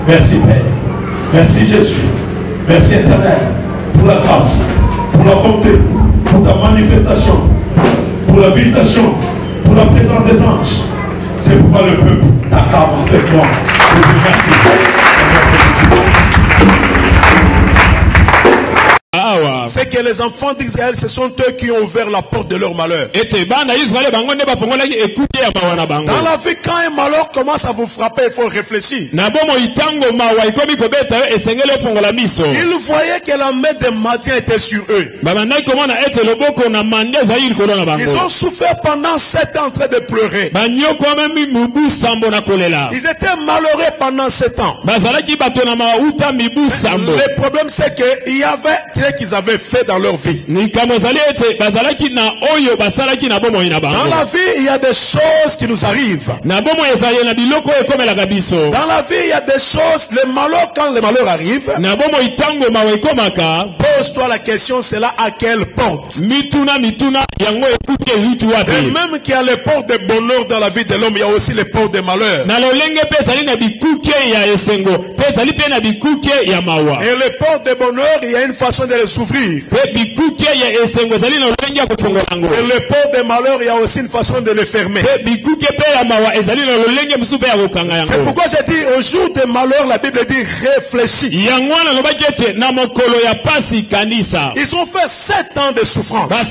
Merci Père, merci Jésus, merci Éternel pour la grâce, pour la bonté, pour ta manifestation, pour la visitation pour la présence des anges. C'est pourquoi le peuple t'acclame avec moi. Je vous remercie. C'est que les enfants d'Israël, ce sont eux qui ont ouvert la porte de leur malheur. Dans la vie, quand un malheur commence à vous frapper, il faut réfléchir. Il voyait que la main de Madian était sur eux. Ils ont souffert pendant 7 ans en train de pleurer. Ils étaient malheureux pendant 7 ans. Le problème, c'est qu'il y avait qu'ils avaient fait dans leur vie. Dans la vie, il y a des choses qui nous arrivent. Dans la vie, il y a des choses, le malheur, quand le malheur arrive, pose-toi la question, c'est là à quelle porte? Et même qu'il y a les portes de bonheur dans la vie de l'homme, il y a aussi les portes de malheur. Et les portes de bonheur, il y a une façon de les ouvrir. Et les portes de malheur, il y a aussi une façon de les fermer. C'est pourquoi j'ai dit au jour de malheur, la Bible dit réfléchis. Ils ont fait 7 ans de souffrance, 7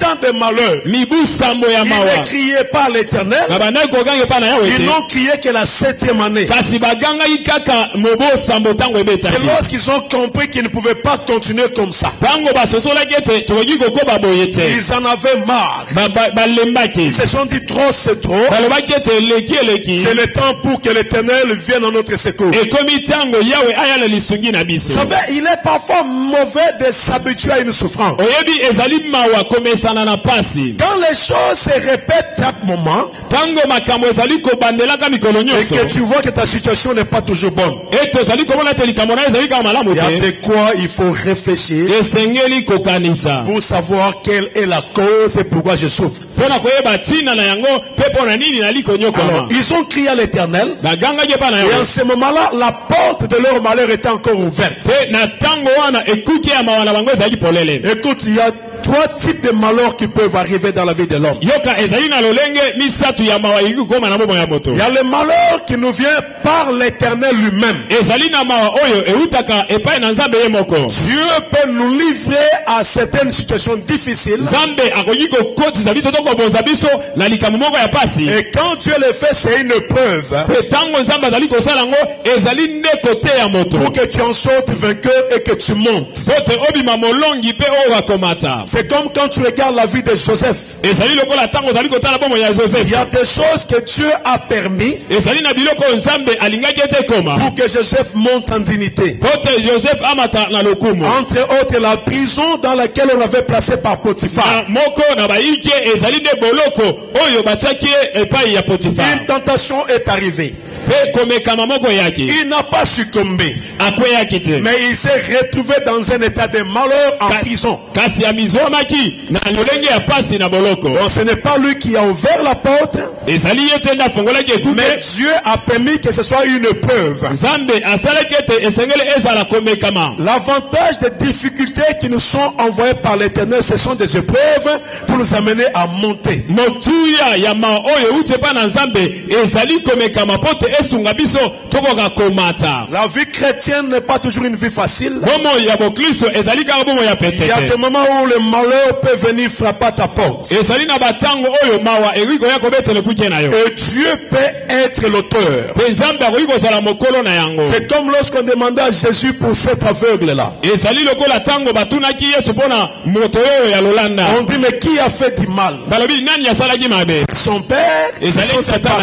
ans de malheur. Ils ne criaient pas à l'Éternel. Ils n'ont crié que la 7e année. C'est lorsqu'ils ont compris qu'ils ne pouvaient pas continuer comme ça. Ils en avaient marre. Ils se sont dit trop, c'est trop. C'est le temps pour que l'Éternel vienne en notre secours. Vous savez, il est parfois mauvais de s'habituer à une souffrance. Quand les choses se répètent chaque moment, et que tu vois que ta situation n'est pas toujours bonne, il y a de quoi il faut réfléchir pour savoir quelle est la cause et pourquoi je souffre. Alors, ils ont crié à l'Éternel, et en ce moment-là, la porte de leur malheur était encore ouverte. Écoute, il y a 3 types de malheurs qui peuvent arriver dans la vie de l'homme. Il y a le malheur qui nous vient par l'Éternel lui-même. Dieu peut nous livrer à certaines situations difficiles. Et quand Dieu le fait, c'est une preuve pour que tu en sortes vainqueur et que tu montes. C'est comme quand tu regardes la vie de Joseph. Il y a des choses que Dieu a permis pour que Joseph monte en dignité. Entre autres, la prison dans laquelle on avait placé par Potiphar. Une tentation est arrivée. Il n'a pas succombé, mais il s'est retrouvé dans un état de malheur en prison. Donc ce n'est pas lui qui a ouvert la porte, mais Dieu a permis que ce soit une preuve. L'avantage des difficultés qui nous sont envoyées par l'Éternel, ce sont des épreuves pour nous amener à monter. La vie chrétienne n'est pas toujours une vie facile. Il y a des moments où le malheur peut venir frapper à ta porte. Et Dieu peut être l'auteur. C'est comme lorsqu'on demandait à Jésus pour cet aveugle-là. On dit, mais qui a fait du mal? Son père, c'est ses parents.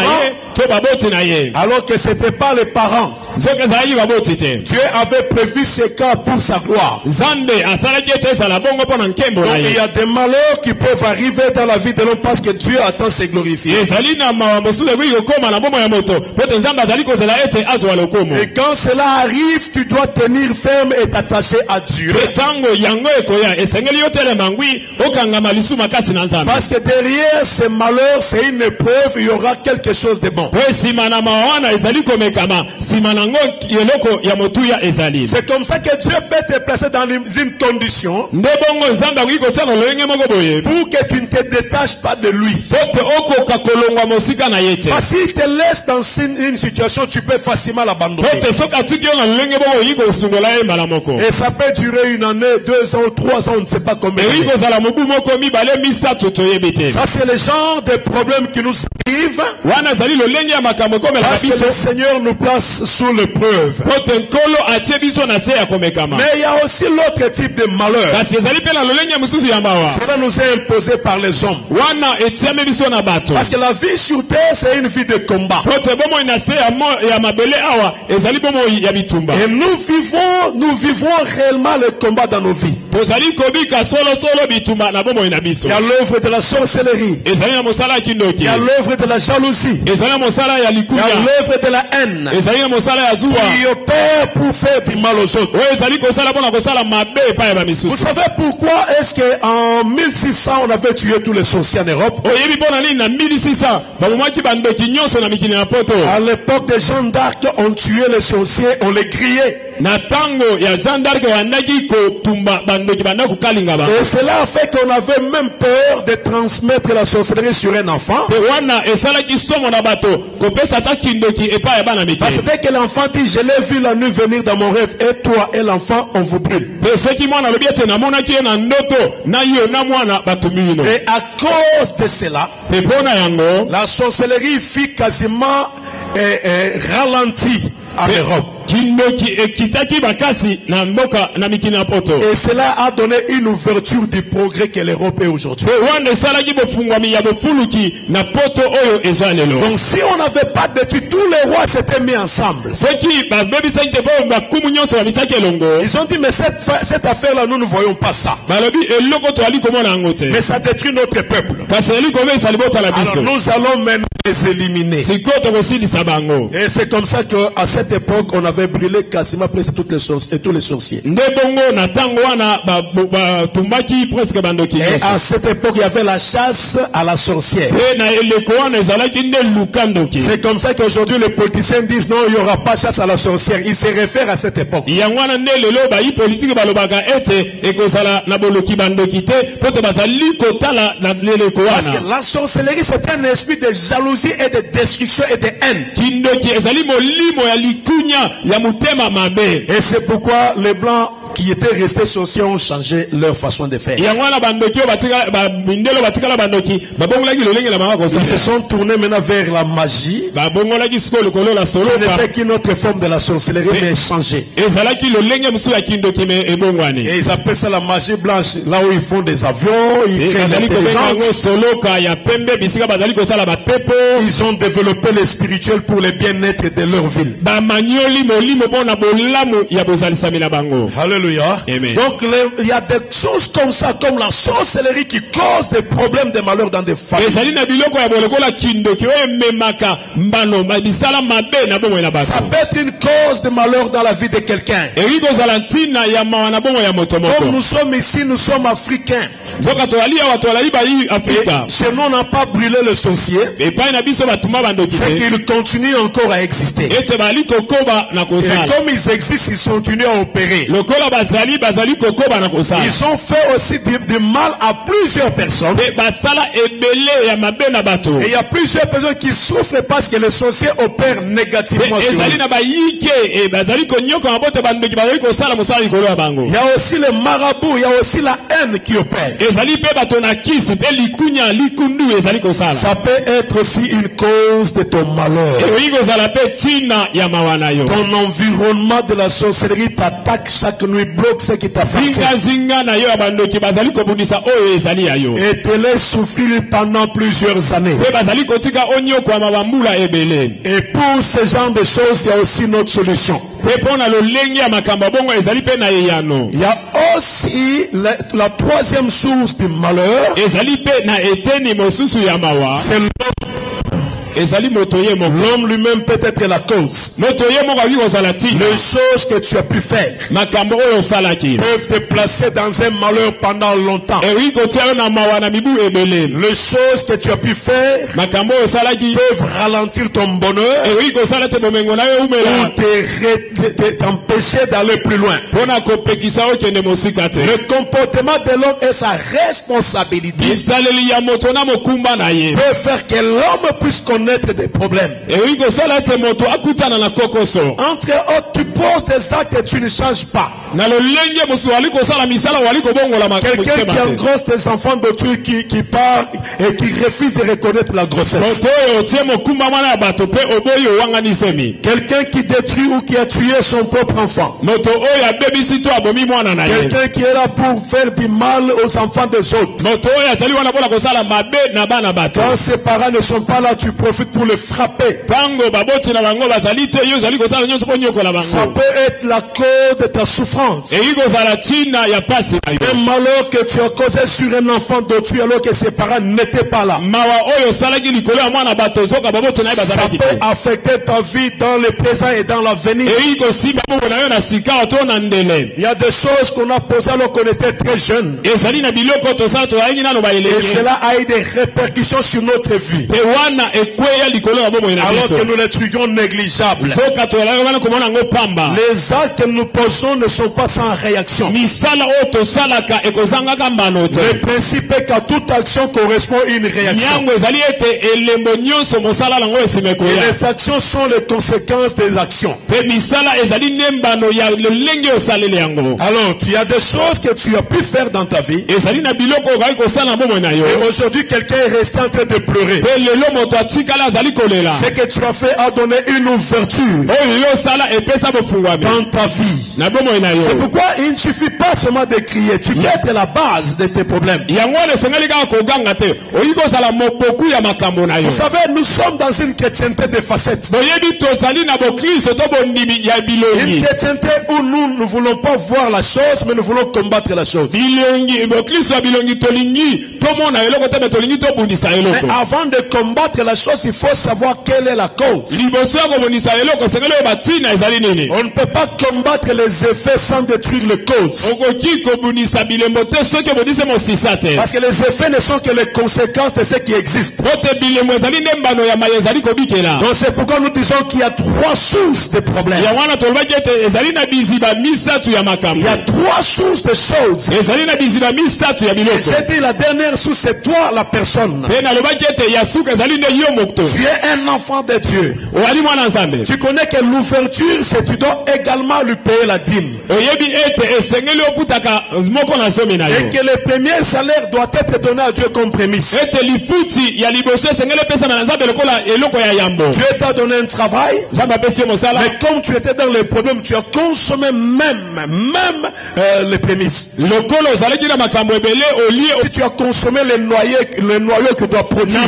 Alors que ce n'était pas les parents. Dieu avait prévu ce cas pour sa gloire. Donc il y a des malheurs qui peuvent arriver dans la vie de l'homme parce que Dieu attend se glorifier. Et quand cela arrive, tu dois tenir ferme et t'attacher à Dieu. Parce que derrière ces malheurs, c'est une épreuve, il y aura quelque chose de bon. C'est comme ça que Dieu peut te placer dans une condition pour que tu ne te détaches pas de lui. Parce qu'il te laisse dans une situation, tu peux facilement l'abandonner. Et ça peut durer 1 année, 2 ans, 3 ans, on ne sait pas combien. Ça, c'est le genre de problème qui nous arrive. Parce que le Seigneur nous place sous l'épreuve. Mais il y a aussi l'autre type de malheur. Cela nous est imposé par les hommes. Parce que la vie sur terre, c'est une vie de combat. Et nous vivons réellement le combat dans nos vies. Il y a l'œuvre de la sorcellerie. Il y a l'œuvre de la jalousie. Il y a l'œuvre de la haine qui opère pour faire du mal aux autres. Vous savez pourquoi est-ce qu'en 1600 on avait tué tous les sorciers en Europe? À l'époque des Jeanne d'Arc, on tuait les sorciers, on les grillait. Et cela a fait qu'on avait même peur de transmettre la sorcellerie sur un enfant. Parce que dès que l'enfant dit, je l'ai vu la nuit venir dans mon rêve, et toi et l'enfant, on vous brûle. Et à cause de cela, la sorcellerie fut quasiment ralentie en Europe. Et cela a donné une ouverture du progrès que l'Europe est aujourd'hui. Donc si on n'avait pas détruit, tous les rois s'étaient mis ensemble. Ils ont dit, mais cette affaire-là, nous ne voyons pas ça. Mais ça détruit notre peuple. Alors nous allons maintenant les éliminer. Et c'est comme ça qu'à cette époque, on avait brûlé quasiment presque toutes les sorciers et tous les sorciers. Et à cette époque, il y avait la chasse à la sorcière. C'est comme ça qu'aujourd'hui les politiciens disent non, il n'y aura pas chasse à la sorcière. Ils se réfèrent à cette époque. Parce que la sorcellerie, c'est un esprit de jalousie et de destruction et de haine. Et c'est pourquoi les blancs qui étaient restés sorciers ont changé leur façon de faire. Ils se sont tournés maintenant vers la magie, qui n'était qu'une autre forme de la sorcellerie, mais changée. Et ils appellent ça la magie blanche, là où ils font des avions, ils créent l'intelligence. Ils ont développé le spirituel pour le bien-être de leur ville. Alléluia. Amen. Donc il y a des choses comme ça, comme la sorcellerie, qui cause des problèmes, des malheurs dans des familles. Ça peut être une cause de malheur dans la vie de quelqu'un. Comme nous sommes ici, nous sommes africains. Chez nous, on n'a pas brûlé le sorcier. C'est qu'ils continuent encore à exister. Et comme ils existent, ils continuent à opérer. Ils ont fait aussi du mal à plusieurs personnes. Et il y a plusieurs personnes qui souffrent parce que les sorciers opèrent négativement sur eux. Il y a aussi les marabouts, il y a aussi la haine qui opère. Ça peut être aussi une cause de ton malheur. Ton environnement de la sorcellerie t'attaque chaque nuit, bloque ce qui t'appartient. Et te laisse souffrir pendant plusieurs années. Et pour ce genre de choses, il y a aussi notre solution. Il y a aussi la troisième source du malheur. C'est l'homme. L'homme lui-même peut être la cause. Les choses que tu as pu faire peuvent te placer dans un malheur pendant longtemps. Les choses que tu as pu faire peuvent ralentir ton bonheur ou t'empêcher d'aller plus loin. Le comportement de l'homme est sa responsabilité. Peut faire que l'homme puisse connaître des problèmes. Entre autres, tu poses des actes et tu ne changes pas. Quelqu'un qui engrosse des enfants d'autrui qui part et qui refuse de reconnaître la grossesse. Quelqu'un qui détruit ou qui a tué son propre enfant. Quelqu'un qui est là pour faire du mal aux enfants des autres. Quand ses parents ne sont pas là, tu profites pour les frapper. Ça peut être la cause de ta souffrance. Un malheur que tu as causé sur un enfant d'autrui alors que ses parents n'étaient pas là. Ça peut affecter ta vie dans le présent et dans l'avenir. Il y a des choses qu'on a posées alors qu'on était très jeune. Et cela a eu des répercussions sur notre vie. Alors que nous les trouvions négligeables. Les actes que nous posons ne sont pas sans réaction. Le principe est qu'à toute action correspond une réaction. Et les actions sont les conséquences des actions. Alors, tu as des choses que tu as pu faire dans ta vie. Et aujourd'hui, quelqu'un est resté en train de pleurer. Ce que tu as fait a donné une ouverture dans ta vie. C'est pourquoi il ne suffit pas seulement de crier. Tu peux être la base de tes problèmes. Vous savez, nous sommes dans une chrétienté de facettes. Une chrétienté où nous ne voulons pas voir la chose, mais nous voulons combattre la chose. Mais avant de combattre la chose, il faut savoir quelle est la cause. On ne peut pas combattre les effets sans détruire les causes. Parce que les effets ne sont que les conséquences de ce qui existe. Donc c'est pourquoi nous disons qu'il y a trois sources de problèmes. Il y a trois sources de choses. Et j'ai dit la dernière source, c'est toi la personne. Tu es un enfant de Dieu. Tu connais que l'ouverture, c'est tu dois également lui payer la dîme. Et que le premier salaire doit être donné à Dieu comme prémisse. Dieu t'a donné un travail, mais comme tu étais dans les problèmes, tu as consommé même les prémices. Si tu as consommé les noyaux que tu dois produire.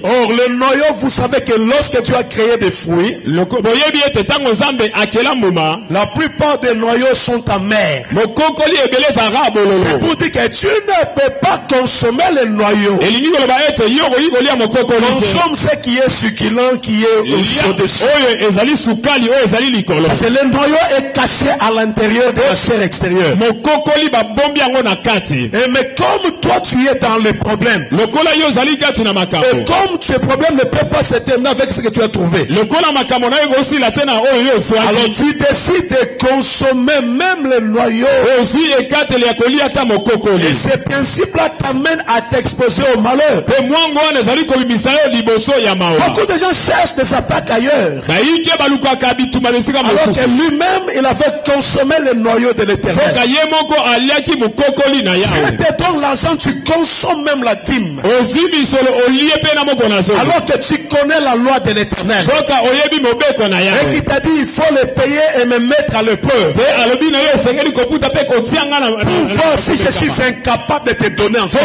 Or, le noyau, vous savez que lorsque tu as créé des fruits, la plupart des noyaux sont amers. C'est pour dire que tu ne peux pas consommer les noyaux. Consomme ce qui est succulent, qui est au-dessus. Parce que le noyau est caché à l'intérieur de la chair extérieure. Mais comme toi tu es dans les problèmes, et comme ces problèmes ne peuvent pas se terminer avec ce que tu as trouvé, alors tu décides de consommer même les noyaux. Et ces principes-là t'amènent à t'exposer au malheur. Beaucoup de gens cherchent des attaques ailleurs, alors que lui-même il avait consommé les noyaux de l'Éternel. Tu te donnes l'argent, tu consommes même la dîme, alors que tu connais la loi de l'Éternel et qui t'a dit il faut les payer et me mettre à l'épreuve pour voir si je suis incapable de te donner encore,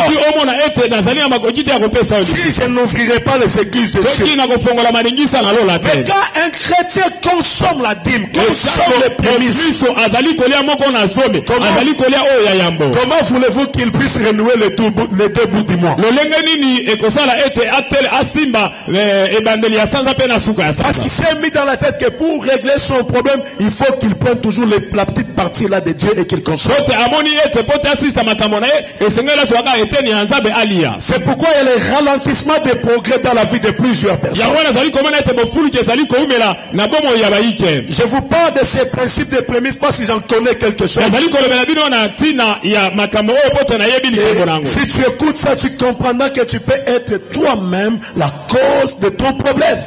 si je n'ouvrirai pas les églises de Dieu. Mais quand un chrétien consomme la dîme, consomme les prémices, comment voulez-vous qu'il puisse renouer les deux bouts du mois? Parce qu'il s'est mis dans la tête que pour régler son problème, il faut qu'il prenne toujours la petite partie là de Dieu et qu'il console. C'est pourquoi il y a le ralentissement des progrès dans la vie de plusieurs personnes. Je vous parle de ces principes de prémices parce que j'en connais quelque chose. Si tu écoutes ça, tu comprendras que tu peux être toi-même la cause de ton problème.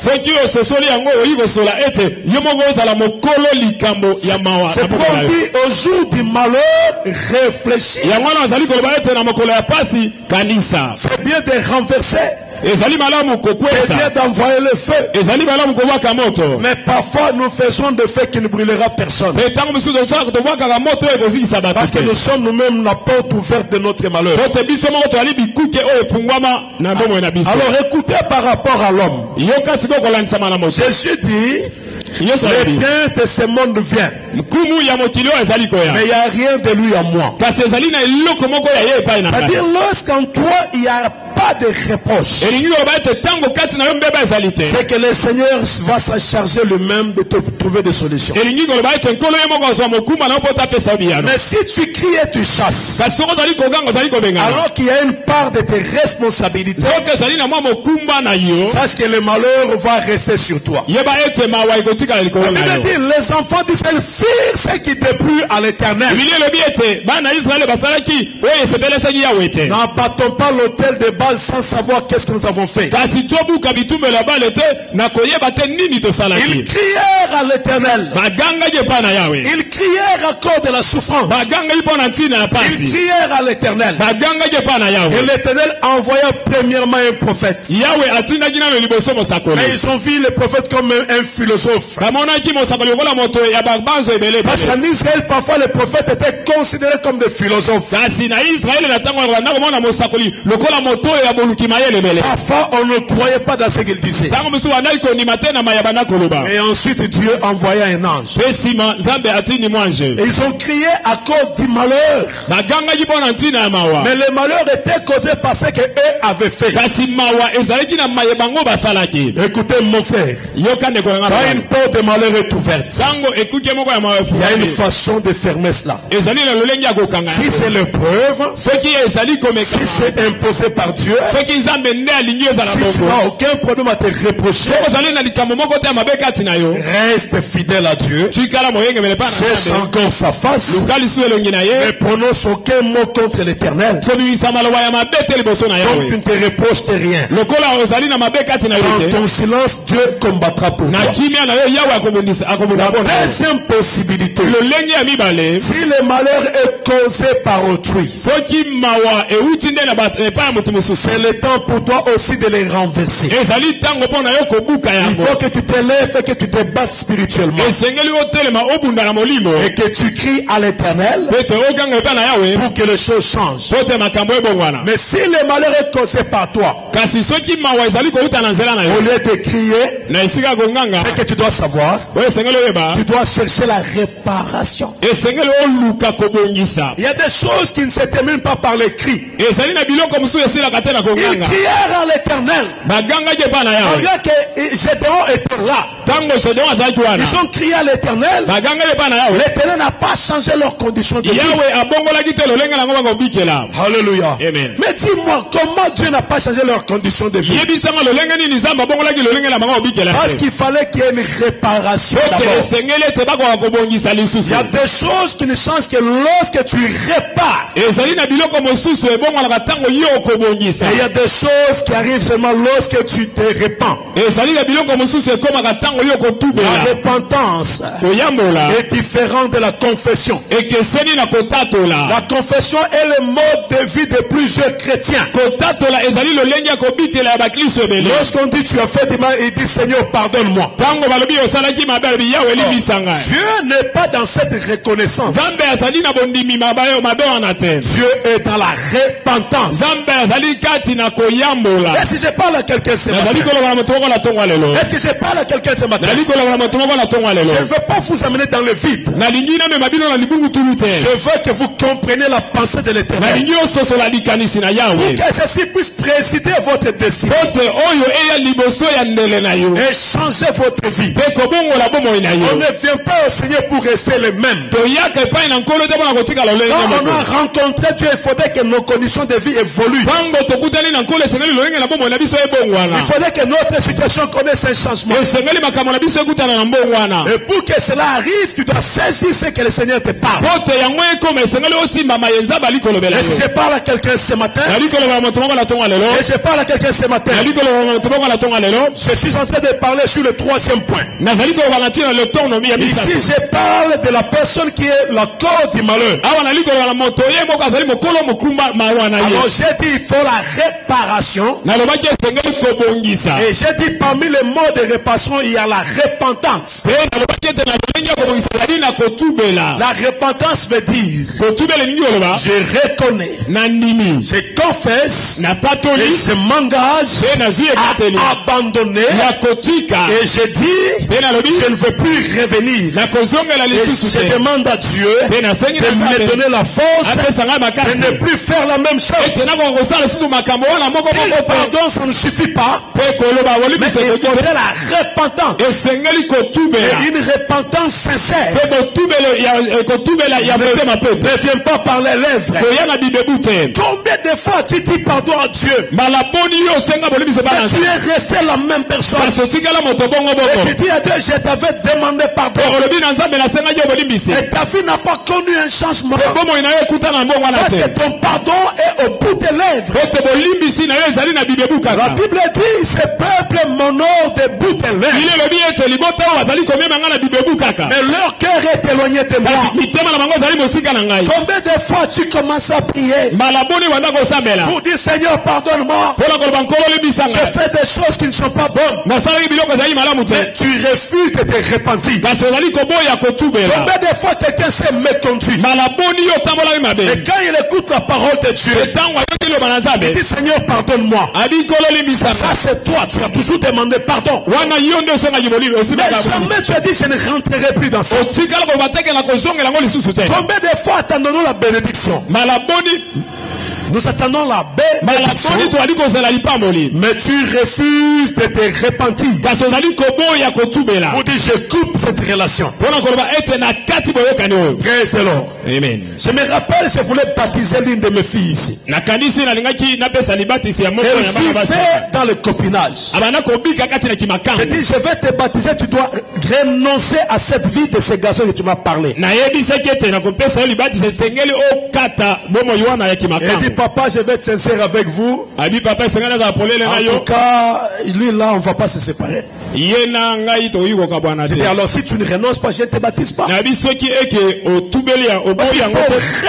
C'est pourquoi on dit au jour du malheur, réfléchis. C'est bien de renverser. C'est bien d'envoyer le feu. Mais parfois nous faisons de feu qui ne brûlera personne. Parce que nous sommes nous-mêmes la porte ouverte de notre malheur. Alors écoutez par rapport à l'homme. Jésus dit, le prince de ce monde vient. Mais il n'y a rien de lui à moi. C'est-à-dire lorsqu'en toi il n'y a pas de reproche, c'est que le Seigneur va se charger lui-même de te trouver des solutions. Mais si tu cries et tu chasses, alors qu'il y a une part de tes responsabilités, sache que le malheur va rester sur toi. La Bible dit, les enfants d'Israël firent ce qui était plus à l'Éternel. N'abattons pas l'autel de Baal sans savoir qu'est-ce que nous avons fait. Ils crièrent à l'Éternel. Ils crièrent à cause de la souffrance. Ils crièrent à l'Éternel. Et l'Éternel envoya premièrement un prophète. Mais ils ont vu le prophète comme un philosophe. Parce qu'en Israël, parfois les prophètes étaient considérés comme des philosophes. Parfois on ne croyait pas dans ce qu'il disait. Et ensuite Dieu envoya un ange. Et ils ont crié à cause du malheur. Mais le malheur était causé par ce qu'eux avaient fait. Écoutez mon frère, quand une porte de malheur est ouverte, il y a une façon de fermer cela. Si c'est l'épreuve, si c'est imposé par Dieu, si tu n'as aucun problème à te reprocher, reste fidèle à Dieu, cherche encore sa face, ne prononce aucun mot contre l'Éternel. Comme tu ne te reproches rien, dans ton silence, Dieu combattra pour toi. La deuxième possibilité, si le malheur est causé par autrui, c'est le temps pour toi aussi de les renverser. Il faut que tu te lèves et que tu te battes spirituellement. Et que tu cries à l'Éternel pour que les choses changent. Mais si le malheur est causé par toi, au lieu de crier, ce que tu dois savoir, tu dois chercher la réparation. Il y a des choses qui ne se terminent pas par les cris. Ils crièrent à l'Éternel. Malgré que Gédéon était là, ils ont crié à l'Éternel. L'Éternel n'a pas changé leurs conditions de vie. Alléluia. Mais dis-moi, comment Dieu n'a pas changé leurs conditions de vie? Parce qu'il fallait qu'il y ait une réparation d'abord. Il y a des choses qui ne changent que lorsque tu répares. Et il y a des choses qui arrivent seulement lorsque tu te répands. La repentance est différente de la confession. La confession est le mode de vie de plusieurs chrétiens. Lorsqu'on dit tu as fait du mal, il dit Seigneur pardonne-moi. Dieu n'est pas dans cette reconnaissance. Dieu est dans la repentance. Est-ce que je parle à quelqu'un ce matin? Est-ce que je parle à quelqu'un ce matin? Je ne veux pas vous amener dans le vide. Je veux que vous compreniez la pensée de l'Éternel. Pour que ceci puisse présider votre destin et changer votre vie. On ne vient pas au Seigneur pour rester les mêmes. Quand on a rencontré Dieu, il faudrait que nos conditions de vie évoluent. Il faudrait que notre situation connaisse un changement. Et pour que cela arrive, tu dois saisir ce que le Seigneur te parle. Et si je parle à quelqu'un ce matin, je parle à quelqu'un ce matin, je suis en train de parler sur le troisième point. Ici, je parle de la personne qui est la cause du malheur. Alors j'ai dit il faut la réparation. Et j'ai dit parmi les mots de réparation, il y a la repentance. La repentance veut dire je reconnais, je confesse et je m'engage à abandonner. Et je dis je ne veux plus revenir. Et je demande à Dieu de me donner la force de ne plus faire la même chose. Le pardon, ça ne suffit pas. Mais il faudrait la repentance. Et une repentance sincère. Ne viens pas par les lèvres. Combien de fois tu dis pardon à Dieu? Mais tu es resté la même personne. Et tu dis à Dieu, je t'avais demandé pardon. Et ta vie n'a pas connu un changement. Parce que ton pardon est au bout des lèvres. La Bible dit, ce peuple m'honore des bouts de lèvres. Mais leur cœur est éloigné de moi. Combien de fois tu commences à prier pour dire Seigneur pardonne-moi, je fais des choses qui ne sont pas bonnes, mais tu refuses de te repentir. Combien de fois quelqu'un s'est méconduit, et quand il écoute la parole de Dieu, il dit Seigneur pardonne-moi. Ça c'est toi, tu as toujours demandé pardon. Mais jamais tu as dit je ne rentrerai plus dans ça. Combien de fois attendons-nous la bénédiction? Nous attendons la bénédiction, mais tu refuses de te repentir. Pour dire je coupe cette relation. Praise the Lord. Amen. Je me rappelle, je voulais baptiser l'une de mes filles ici. Elle vivait dans le copinage. J'ai dit je vais te baptiser, tu dois renoncer à cette vie de ces garçons que tu m'as parlé. Elle dit papa, je vais être sincère avec vous. En tout cas, lui là, on ne va pas se séparer. J'ai dit alors si tu ne renonces pas, je ne te baptise pas. Il faut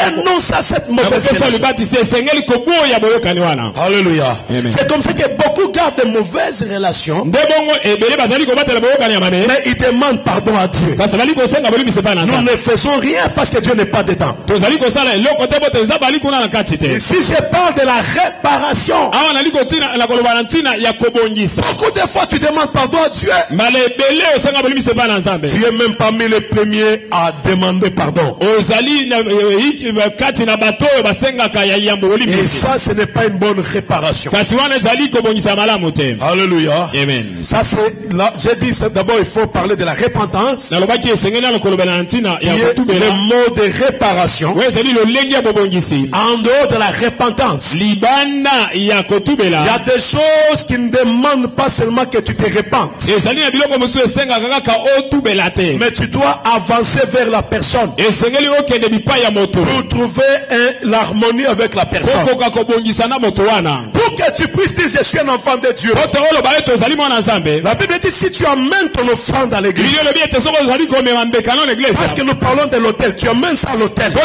renoncer à cette mauvaise relation. Alléluia. C'est comme ça que beaucoup gardent de mauvaises relations, mais ils demandent pardon à Dieu. Nous ne faisons rien parce que Dieu n'est pas dedans. Et si je parle de la réparation, beaucoup de fois tu demandes pardon à Dieu. Tu es même parmi les premiers à demander pardon. Et ça, ce n'est pas une bonne réparation. Alléluia. Amen. Ça c'est là, j'ai dit d'abord il faut parler de la repentance. Qui est le mot de réparation. En dehors de la repentance, il y a des choses qui ne demandent pas seulement que tu te repentes, mais tu dois avancer vers la personne pour trouver l'harmonie avec la personne. Pour Pour que tu puisses dire je suis un enfant de Dieu. La Bible dit si tu amènes ton offrande à l'église. Parce que nous parlons de l'autel. Tu amènes ça à l'autel. Et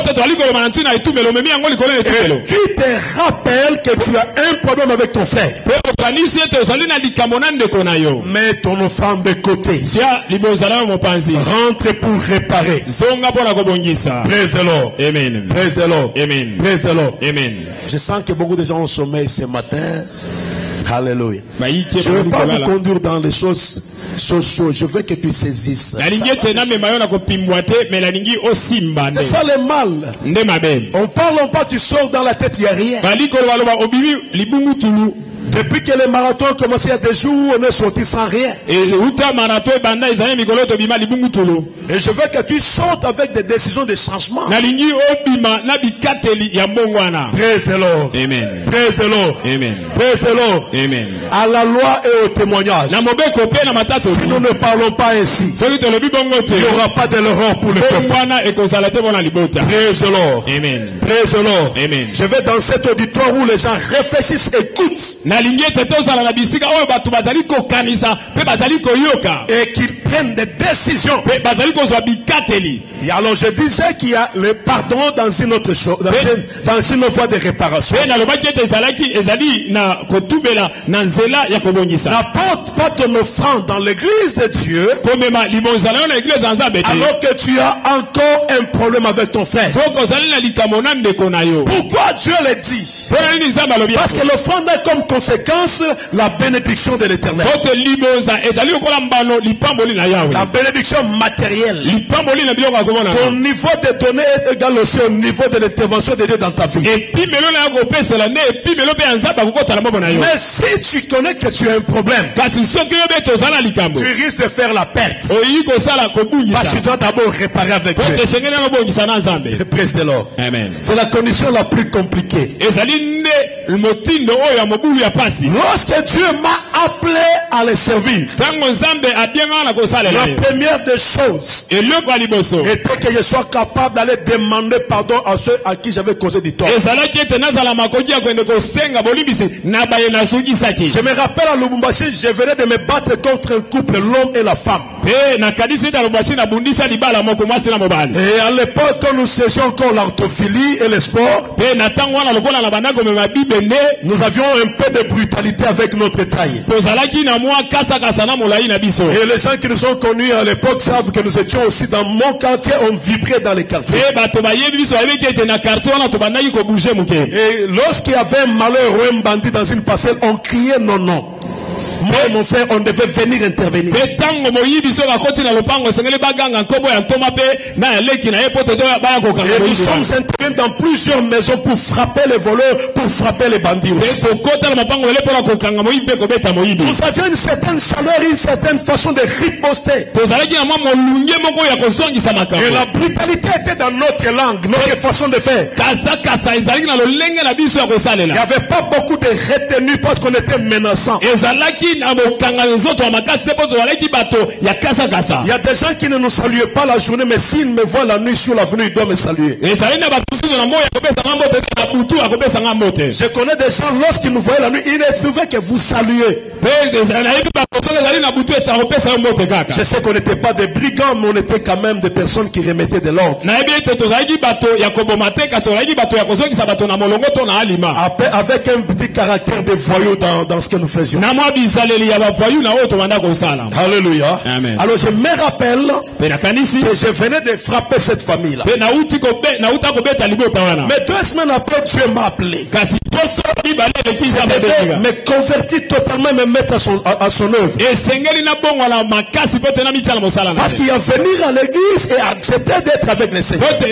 tu te rappelles que tu as un problème avec ton frère. Mets ton offrande de côté. Rentre pour réparer. Praise the Lord. Amen. Praise the Lord. Amen. Praise the Lord. Amen. Je sens que beaucoup de gens ont sommeil ce matin. Alléluia. Je ne veux pas vous conduire dans les choses chaudes. Je veux que tu saisisses. C'est ça le mal. On parle pas, tu sors dans la tête, il n'y a rien. Depuis que le marathon a commencé, il y a des jours où on est sorti sans rien. Et je veux que tu sortes avec des décisions de changement. Praise the Lord. Amen. Praise the Lord. Amen. Praise the Lord. Amen. À la loi et au témoignage. Si nous ne parlons pas ainsi, il n'y aura pas de l'erreur pour le peuple. Praise the Lord. Amen. Praise the Lord. Amen. Je vais dans cet auditoire où les gens réfléchissent, écoutent. Et qu'ils prennent des décisions. Et alors je disais qu'il y a le pardon dans une autre chose, dans une voie de réparation. N'apporte pas ton offrande dans l'église de Dieu alors que tu as encore un problème avec ton frère. Pourquoi Dieu le dit? Parce que l'offrande a comme conséquence la bénédiction de l'Éternel. La bénédiction matérielle. Ton niveau de données est égal aussi au niveau de l'intervention de Dieu dans ta vie. Mais si tu connais que tu as un problème, tu risques de faire la perte. Parce que tu dois d'abord réparer avec Dieu. Praise the Lord. C'est la condition la plus compliquée. Lorsque Dieu m'a appelé à le servir, la première des choses était que je sois capable d'aller demander pardon à ceux à qui j'avais causé du tort. Je me rappelle à Lubumbashi, je venais de me battre contre un couple, l'homme et la femme. Et à l'époque, quand nous cherchions encore l'arthophilie et le sport, nous avions un peu de brutalité avec notre taille. Et les gens qui nous ont connus à l'époque savent que nous étions aussi dans mon quartier, on vibrait dans les quartiers. Et lorsqu'il y avait un malheur ou un bandit dans une parcelle, on criait non, non. Moi et mon frère, on devait venir intervenir. Et nous sommes intervenus dans plusieurs maisons pour frapper les voleurs, pour frapper les bandits aussi. Nous avions une certaine chaleur, une certaine façon de riposter. Et la brutalité était dans notre langue, notre façon de faire. Il n'y avait pas beaucoup de retenue parce qu'on était menaçant. Il y a des gens qui ne nous saluent pas la journée, mais s'ils me voient la nuit sur l'avenue, ils doivent me saluer. Je connais des gens, lorsqu'ils nous voyaient la nuit, ils ne pouvaient que vous saluer. Je sais qu'on n'était pas des brigands, mais on était quand même des personnes qui remettaient de l'ordre. Avec un petit caractère de voyou dans ce que nous faisions. Alléluia. Amen. Alors je me rappelle que je venais de frapper cette famille-là. Mais 2 semaines après, Dieu m'a appelé. Je devais me convertir totalement, me mettre à son œuvre. Parce qu'il y a venir à l'église et accepter d'être avec les Seigneurs. Et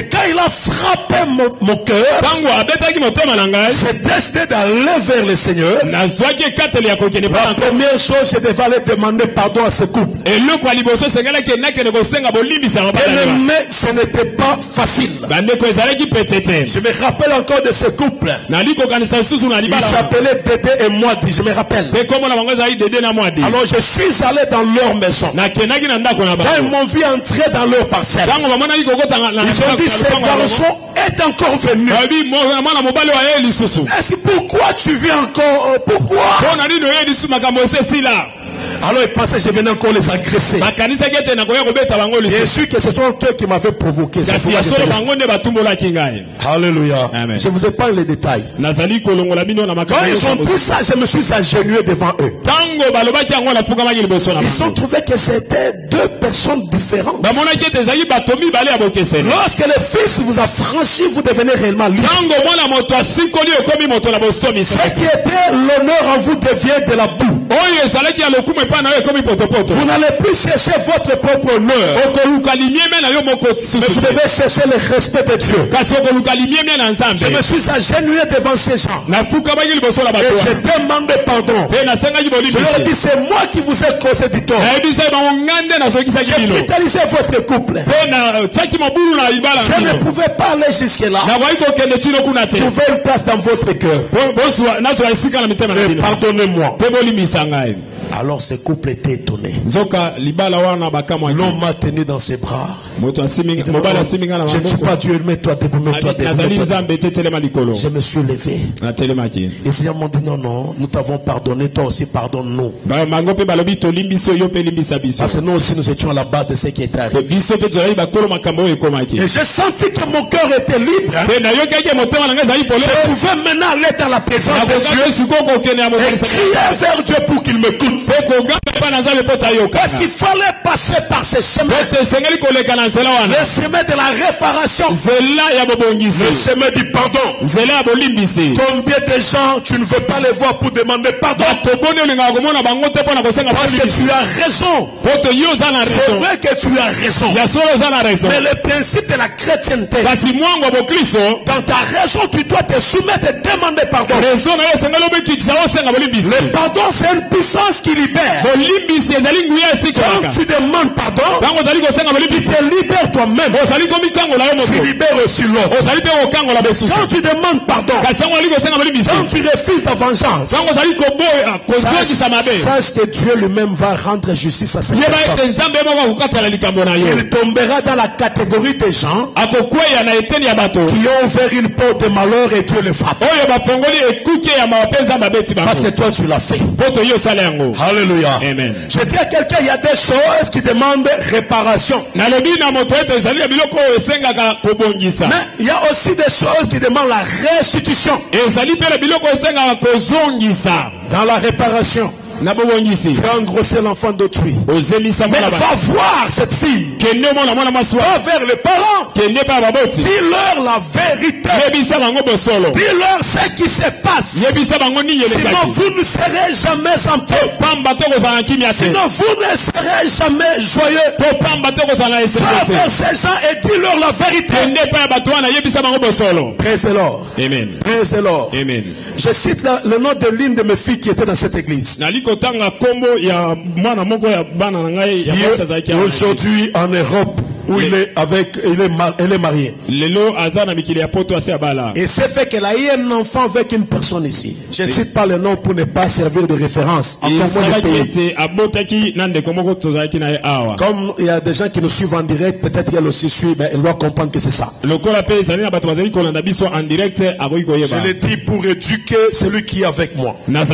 quand il a frappé mon cœur, j'ai décidé d'aller vers le Seigneur. La première chose, je devais aller demander pardon à ce couple. Mais ce n'était pas facile. Je me rappelle encore de ce couple. Il s'appelait Dédé et Moadi, je me rappelle. Alors je suis allé dans leur maison. Quand ils m'ont vu entrer dans leur parcelle, ils ont dit ce garçon est un encore venu. Est-ce pourquoi tu viens encore? Pourquoi? Alors ils pensaient que je venais encore les agresser. Bien sûr que ce sont eux qui m'avaient provoqué. Alléluia. Amen. Je vous épargne les détails. Quand ils ont dit ça, je me suis agenouillé devant eux. Ils ont trouvé que c'était deux personnes différentes. Lorsque le Fils vous a franchi, vous devenez réellement libre. Ce qui était l'honneur en vous devient de la boue. Vous n'allez plus chercher votre propre honneur. Mais vous devez chercher le respect de Dieu. Je me suis agenouillé devant ces gens. Et je demande pardon. Je leur ai dit, c'est moi qui vous ai causé du tort. J'ai brutalisé votre couple. Je ne pouvais pas aller jusque-là. Trouvez une place dans votre cœur. Et pardonnez-moi. Alors ce couple était étonné. L'homme m'a tenu dans ses bras. Je ne suis pas Dieu, mets-toi debout, mets-toi debout. Je me suis levé. Et le Seigneur m'a dit non, nous t'avons pardonné, toi aussi pardonne-nous. Parce que nous aussi nous étions à la base de ce qui est arrivé. Et j'ai senti que mon cœur était libre. Je pouvais maintenant aller dans la présence de Dieu et crier vers Dieu pour qu'il m'écoute. Parce qu'il fallait passer par ce chemin. Le chemin de la réparation. Le chemin du pardon. Combien de gens tu ne veux pas les voir pour demander pardon? Parce que tu as raison. C'est vrai que tu as raison. Mais le principe de la chrétienté, dans ta raison tu dois te soumettre et demander pardon. Le pardon c'est une puissance qui libère. Quand tu demandes pardon, tu te libères toi-même. Tu libères aussi l'autre. Quand tu demandes pardon, quand tu refuses la vengeance, sache que Dieu lui-même va rendre justice à cette personne. Il tombera dans la catégorie des gens qui ont ouvert une porte de malheur et Dieu le frappe. Parce que toi tu l'as fait. Alléluia. Amen. Je dis à quelqu'un, il y a des choses qui demandent réparation. Mais il y a aussi des choses qui demandent la restitution. Dans la réparation, tu as engrossé l'enfant d'autrui. Mais va voir cette fille. Va vers les parents. Dis-leur la vérité. Dis-leur ce qui se passe. Sinon vous ne serez jamais en paix. Sinon vous ne serez jamais joyeux. Va vers ces gens et dis-leur la vérité. Praise the Lord. Amen. Praise the Lord. Amen. Je cite le nom de l'une de mes filles qui était dans cette église. Aujourd'hui en Europe où elle est mariée. Et c'est fait qu'elle a eu un enfant avec une personne ici. Je ne cite pas le nom pour ne pas servir de référence. Comme il y a des gens qui nous suivent en direct, peut-être qu'elle aussi suit, mais elle doit comprendre que c'est ça. Je le dis pour éduquer celui qui est avec moi. Elle a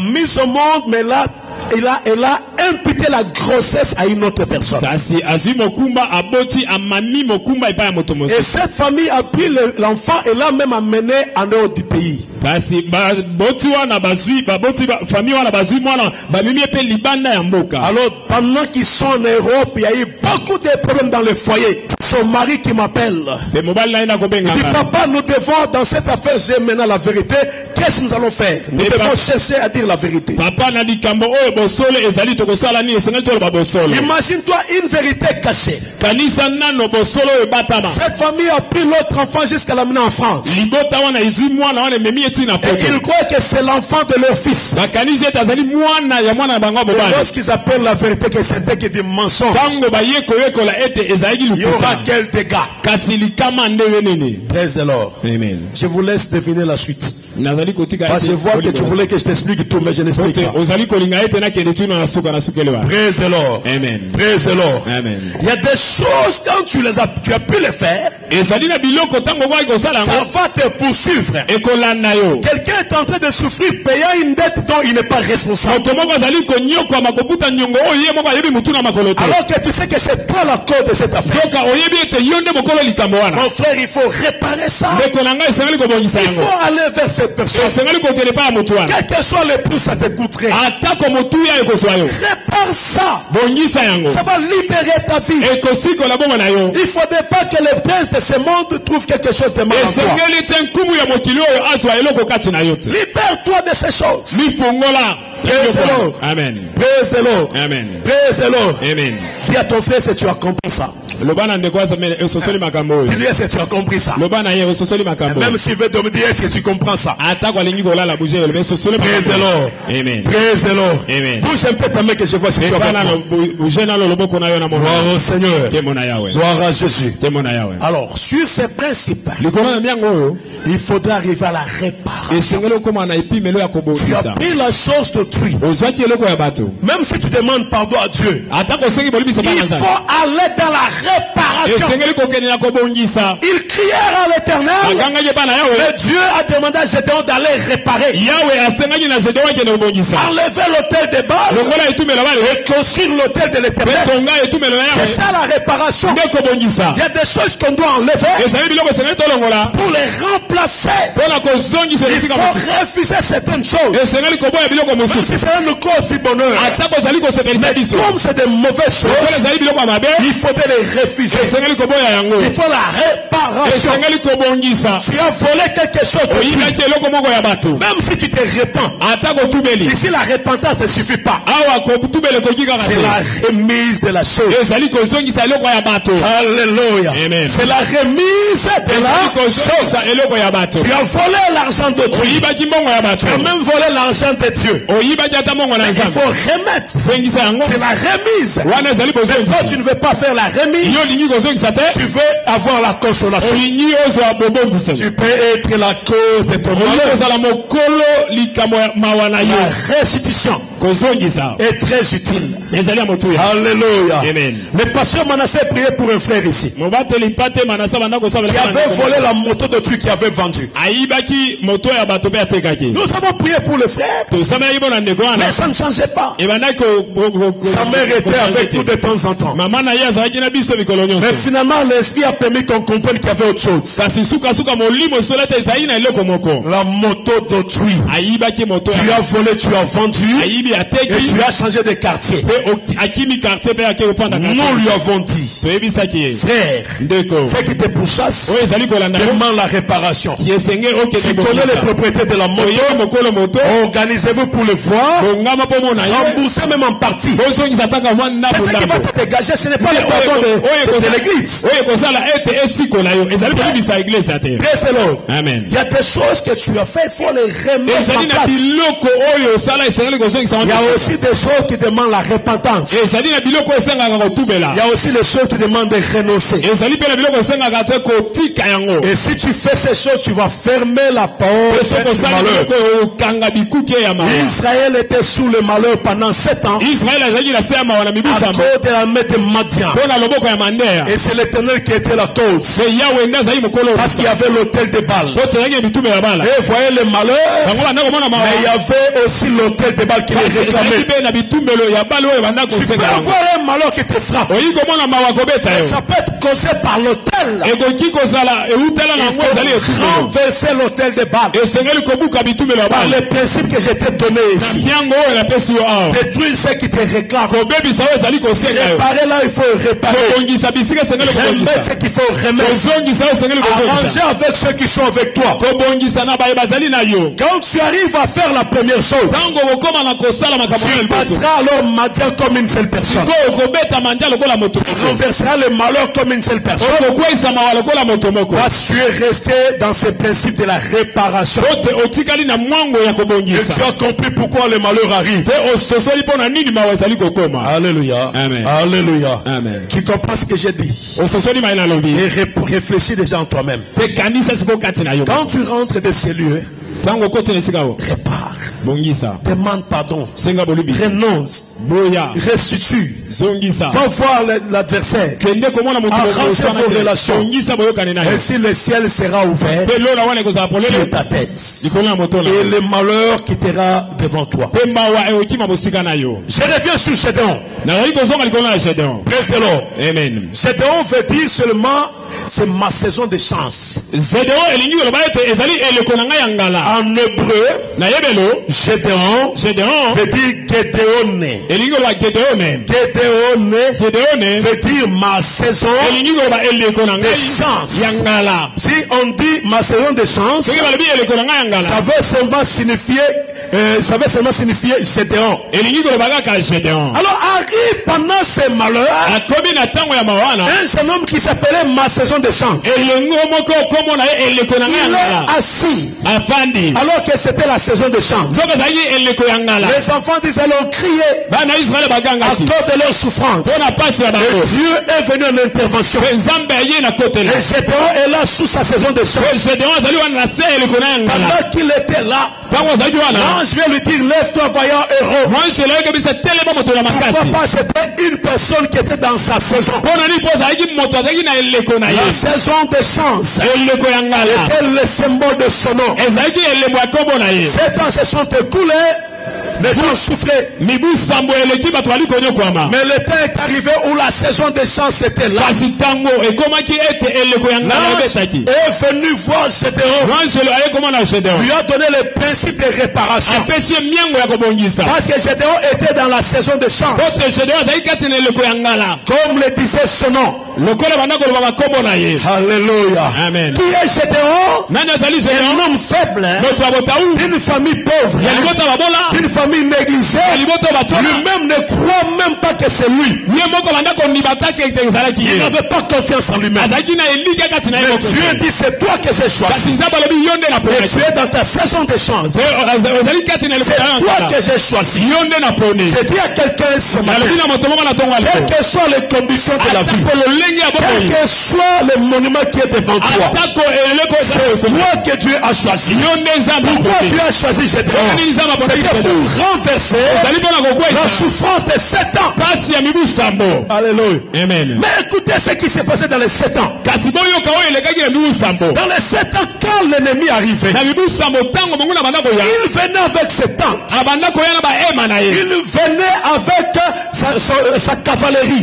mis au monde, mais là, elle a imputé la grossesse à une autre personne. Et cette famille a pris l'enfant et l'a même amené en dehors du pays. Alors pendant qu'ils sont en Europe, il y a eu beaucoup de problèmes dans le foyer. Son mari qui m'appelle, il dit papa, nous devons dans cette affaire, j'ai maintenant la vérité. Qu'est-ce que nous allons faire? Nous devons chercher à dire la vérité. Imagine-toi une vérité cachée. Cette famille a pris l'autre enfant jusqu'à l'amener en France. Et ils croient que c'est l'enfant de leur fils. Et lorsqu'ils appellent la vérité que c'était que des mensonges, il y aura quel dégât? Praise the Lord. Amen. Je vous laisse deviner la suite. Parce que je vois que tu voulais que je t'explique tout, mais je n'explique pas. Praise the Lord. Amen. Praise the Lord. Amen. Il y a des choses quand tu as pu les faire, ça va te poursuivre. Quelqu'un est en train de souffrir payant une dette dont il n'est pas responsable. Alors que tu sais que c'est toi la cause de cette affaire. Mon frère, il faut réparer ça. Il faut aller vers cette personne. Quel que soit le prix, ça te coûterait. Répare ça. Ça va libérer ta vie. Il ne faudrait pas que les princes de ce monde trouvent quelque chose de mal en toi. Libère-toi de ces choses. Praise the Lord. Amen. Praise the Lord. Amen. Praise the Lord. Amen. Dis à ton frère si tu as compris ça. Dis-lui si tu as compris ça. Même s'il veut te dire est-ce que tu comprends ça. Praise the Lord. Amen. Praise the Lord. Amen. Bouge un peu ta main que je vois si tu as compris. Gloire au Seigneur. Gloire à Jésus. Alors, sur ces principes, il faudra arriver à la réparation. Tu as pris la chose d'autrui. Même si tu demandes pardon à Dieu, il faut aller dans la réparation. Ils crièrent à l'Éternel, mais Dieu a demandé à Gédéon d'aller réparer. Enlever l'autel de Baal et construire l'autel de l'Éternel. C'est ça la réparation. Il y a des choses qu'on doit enlever pour les remplacer. Il faut refuser certaines choses. Même si ça nous cause du bonheur. Mais comme c'est de mauvaises choses, il faudrait les refuser. Il faut la réparation. Tu as volé quelque chose de Dieu. Même si tu te répands, ici la repentance ne suffit pas. C'est la remise de la chose. Alléluia. C'est la remise de la chose. Tu as volé l'argent d'autrui. Tu as même volé l'argent de Dieu. Il faut remettre. C'est la remise. Et quand tu ne veux pas faire la remise, tu veux avoir la consolation. Tu peux être la cause de ton malheur. La restitution est très utile. Alléluia. Le pasteur Manassé priait pour un frère ici qui avait volé la moto d'autrui qui avait vendu. Nous avons prié pour le frère, mais ça ne changeait pas. Sa mère était avec nous de temps en temps. Mais finalement, l'esprit a permis qu'on comprenne qu'il y avait autre chose. La moto d'autrui. Tu as volé, tu as vendu et tu as changé de quartier. Nous lui avons dit, frère, ce qui te pourchasse demande la réparation. Tu connais les propriétés de la moto, organisez-vous pour le voir, remboursez même en partie. C'est ce qui va te dégager, ce n'est pas le pardon de l'église. Il y a des choses que tu as fait, il faut les remettre en place. Il y a aussi des choses qui demandent la repentance. Il y a aussi les choses qui demandent de renoncer. Et si tu fais ces choses, tu vas fermer la porte du malheur. Israël était sous le malheur pendant 7 ans à cause de la main de Madian. Et c'est l'Éternel qui était la cause. Parce qu'il y avait l'autel de Baal. Et vous voyez le malheur, mais il y avait aussi l'autel de Baal qui les réclamait. Tu peux avoir un malheur qui te frappe. Ça peut être causé par l'autel. Il faut renverser l'autel de Baal. Par les principes que je t'ai donné ici. Détruire ce qui te réclame. Réparer là, il faut réparer. Remettre ce qu'il faut remettre. Arranger avec ceux qui sont avec toi. Quand tu arrives à faire la première chose, tu battras alors Madian comme une seule personne. Tu renverseras le malheur comme une seule personne. Parce que tu es resté dans ce principe de la réparation. Et tu as compris pourquoi le malheur arrive. Alléluia. Amen. Alléluia. Amen. Tu comprends ce que j'ai dit? Et réfléchis déjà en toi-même. Quand tu rentres de ces lieux, Répare. Demande pardon. Renonce. Restitue. Va voir l'adversaire. Arrange vos relations. Ainsi le ciel sera ouvert sur ta tête. Et le malheur quittera devant toi. Je reviens sur Gédéon. Praise the Lord. Amen. Gédéon veut dire seulement c'est ma saison de chance. En hébreu, Gédéon veut dire Gédéoné. Gédéoné veut dire ma saison de chance. Si on dit ma saison de chance, ça veut seulement signifier Gédéon. Alors arrive pendant ces malheurs un jeune homme qui s'appelait ma saison de chance. Il est assis alors que c'était la saison de chance. Les enfants d'Israël ont crié à cause de leur souffrance. Et Dieu est venu en intervention. Et Gédéon est là sous sa saison de chance. Pendant qu'il était là, l'ange vient lui dire lève-toi vaillant héros. Pourquoi pas? C'était une personne qui était dans sa saison. La saison de chance était le symbole de son nom. Ces temps se sont écoulés. Les gens souffraient. Mais le temps est arrivé où la saison de chance était là. L'ange est venu voir Gédéon. Lui a donné le principe de réparation. Parce que Gédéon était dans la saison de chance. Comme le disait son nom. Alléluia. Amen. Qui est Gédéon? Un homme faible, d'une famille pauvre, d'une famille négligée. Lui-même ne croit même pas que c'est lui. Il n'avait pas confiance en lui-même. Mais Dieu dit c'est toi que j'ai choisi. Et tu es dans ta saison de chance. C'est toi que j'ai choisi. Je dis à quelqu'un ce matin, quelles que soient les conditions de la vie, quel que soit le monument qui est devant toi, c'est toi que Dieu a choisi. Pourquoi tu as choisi Gédéon? C'était pour renverser la souffrance de 7 ans. Alléluia. Amen. Mais écoutez ce qui s'est passé dans les 7 ans. Dans les 7 ans, quand l'ennemi arrivait, il venait avec ses tentes. Il venait avec sa cavalerie.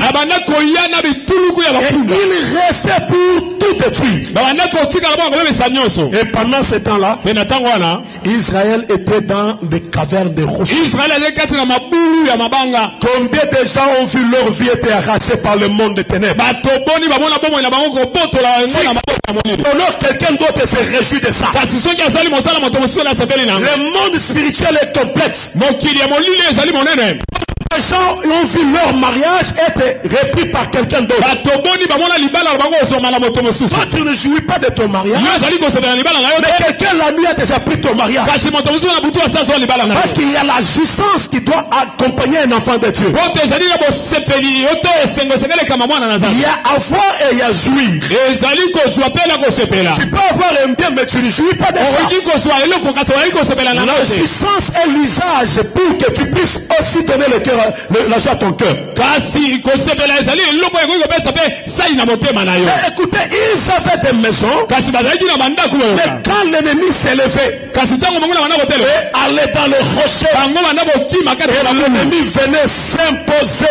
Et il restait pour tout détruire. Et pendant ce temps-là, Israël était dans des cavernes de rochers. Combien de gens ont vu leur vie être arrachée par le monde des ténèbres? Alors quelqu'un d'autre se réjouit de ça. Le monde spirituel est complexe. Les gens ont vu leur mariage être repris par quelqu'un d'autre. Toi, tu ne jouis pas de ton mariage. Mais quelqu'un la nuit a déjà pris ton mariage. Parce qu'il y a la jouissance qui doit accompagner un enfant de Dieu. Il y a avoir et il y a jouir. Tu peux avoir un bien mais tu ne jouis pas de ça. La jouissance est l'usage pour que tu puisses aussi donner le cœur, la joie à ton cœur. Mais écoutez, ils avaient des maisons. Mais quand l'ennemi s'est levé et allait dans les rochers, et l'ennemi venait s'imposer,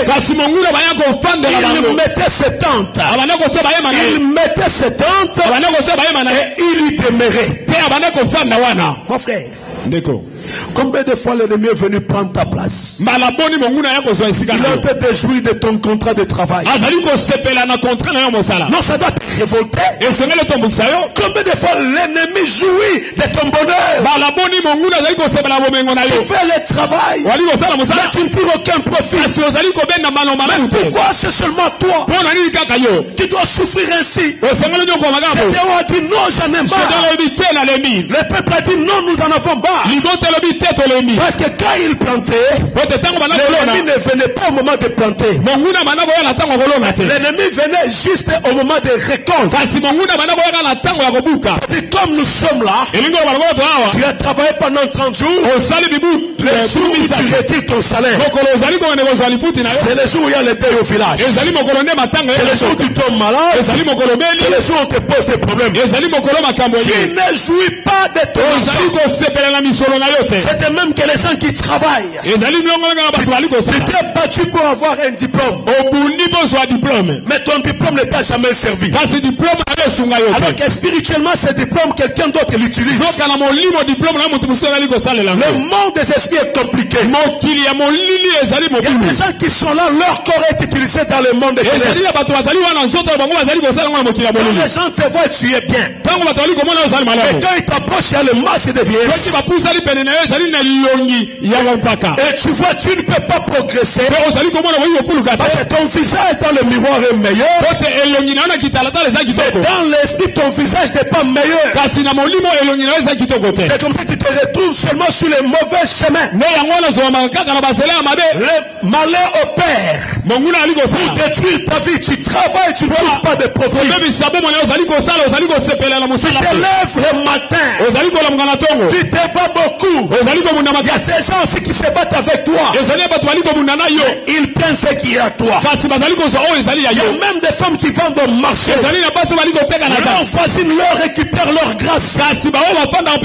il mettait ses tentes. Et il y demeurait. Mon frère, combien de fois l'ennemi est venu prendre ta place? Il a été déjoui de ton contrat de travail. Non, ça doit te révolter. Combien de fois l'ennemi jouit de ton bonheur? Tu fais le travail, mais tu ne tires aucun profit. Mais pourquoi c'est seulement toi qui dois souffrir ainsi? Gédéon a dit non, j'en ai marre. Le peuple a dit non, nous en avons marre. Parce que quand il plantait, l'ennemi ne venait pas au moment de planter. L'ennemi venait juste au moment de récolte. C'est comme nous sommes là. Tu as travaillé pendant 30 jours. Les jours où tu retires ton salaire, c'est les jours où il y a le deuil au village. C'est les jours où tu tombes malade. C'est les jours où on te pose des problèmes. Tu ne jouis pas de ton argent. C'est de même que les gens qui travaillent. Tu t'es battu pour avoir un diplôme. Mais ton diplôme ne t'a jamais servi. Alors que spirituellement, ce diplôme, quelqu'un d'autre l'utilise. Le monde des esprits est compliqué. Il y a des gens qui sont là, leur corps est utilisé dans le monde des ténèbres. Quand les gens te voient, tu es bien. Et quand ils t'approchent, il y a le masque de vieillesse. Et tu vois, tu ne peux pas progresser. Parce que ton visage dans le miroir est meilleur. Mais dans l'esprit, ton visage n'est pas meilleur. C'est comme ça que tu te retrouves seulement sur les mauvais chemins. Le malheur opère pour détruire ta vie. Tu travailles, tu ne trouves pas de profit. Tu te lèves le matin. Tu te bats beaucoup. Il y a des gens aussi qui se battent avec toi. Ils prennent ce qui est à toi. Il y a même des femmes qui vendent au marché. Leurs voisines leur récupèrent leur grâce. Pendant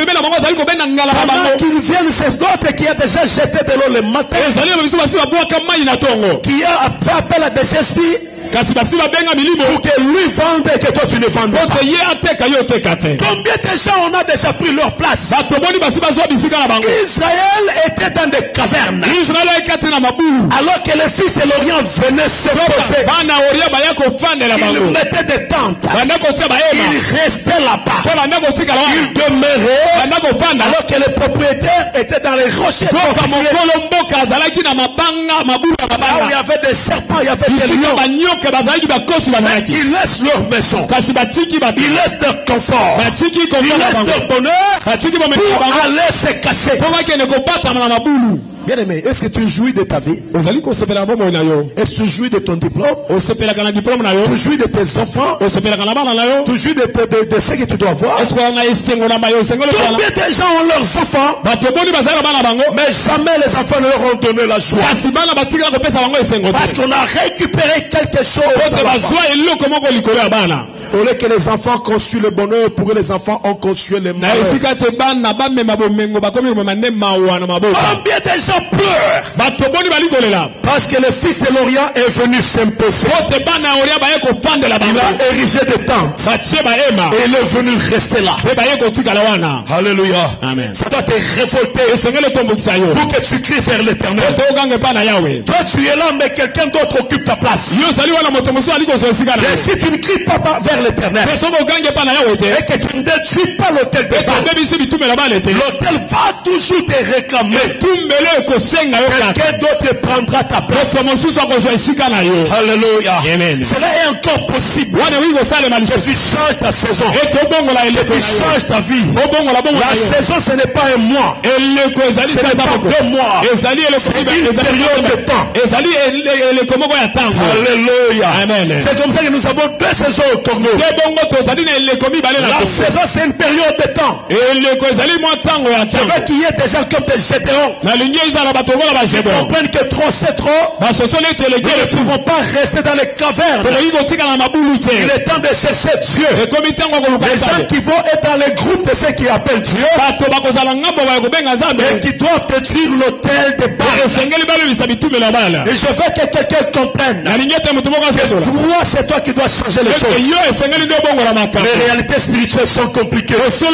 qu'ils viennent, c'est d'autres qui a déjà jeté de l'eau le matin. Qui a fait appel à des esprits. Pour que lui vende et que toi tu ne vendes pas. Combien de gens on a déjà pris leur place? Israël était dans des cavernes. Alors que les fils de l'Orient venaient se poser. Ils mettaient des tentes. Ils restaient là-bas. Ils demeuraient. Alors que les propriétaires étaient dans les rochers. Là où il y avait des serpents, il y avait des lions. Ils laissent leur maison. Ils laissent leur confort. Ils laissent leur bonheur pour aller se cacher. Bien aimé, est-ce que tu jouis de ta vie? Est-ce que tu jouis de ton diplôme? Tu jouis de tes enfants? Tu jouis de ce que tu dois voir? Combien de gens ont leurs enfants? Mais jamais les enfants ne leur ont donné la joie. Parce qu'on a récupéré quelque chose. Au lieu que les enfants conçuent le bonheur, pour eux les enfants ont conçu le malheur. Combien de gens pleurent parce que le fils de l'Orient est venu s'imposer. Il a érigé des tentes et il est venu rester là. Alléluia. Amen. Ça doit te révolter pour que tu cries vers l'Éternel. Toi tu es là mais quelqu'un d'autre occupe ta place. Et si tu ne cries pas vers l'Éternel et que tu ne détruis pas l'autel de Baal, l'autel va toujours te réclamer. Quelqu'un d'autre prendra ta place. Alléluia. Cela est encore possible. Que tu changes ta saison. Que tu changes ta vie. La saison ce n'est pas un mois. Ce n'est pas 2 mois. C'est une période de temps. Alléluia. C'est comme ça que nous avons 2 saisons au Congo. La saison c'est une période de temps. Je veux qu'il y ait des gens comme des Gédéons. Ils comprennent que trop c'est trop. Nous ne pouvons pas rester dans les cavernes. Il est temps de chercher Dieu. Les gens qui vont être dans les groupes de ceux qui appellent Dieu et qui doivent détruire l'autel de Baal. Et je veux que quelqu'un comprenne que toi c'est toi qui dois changer les choses. Les réalités spirituelles sont compliquées. C'est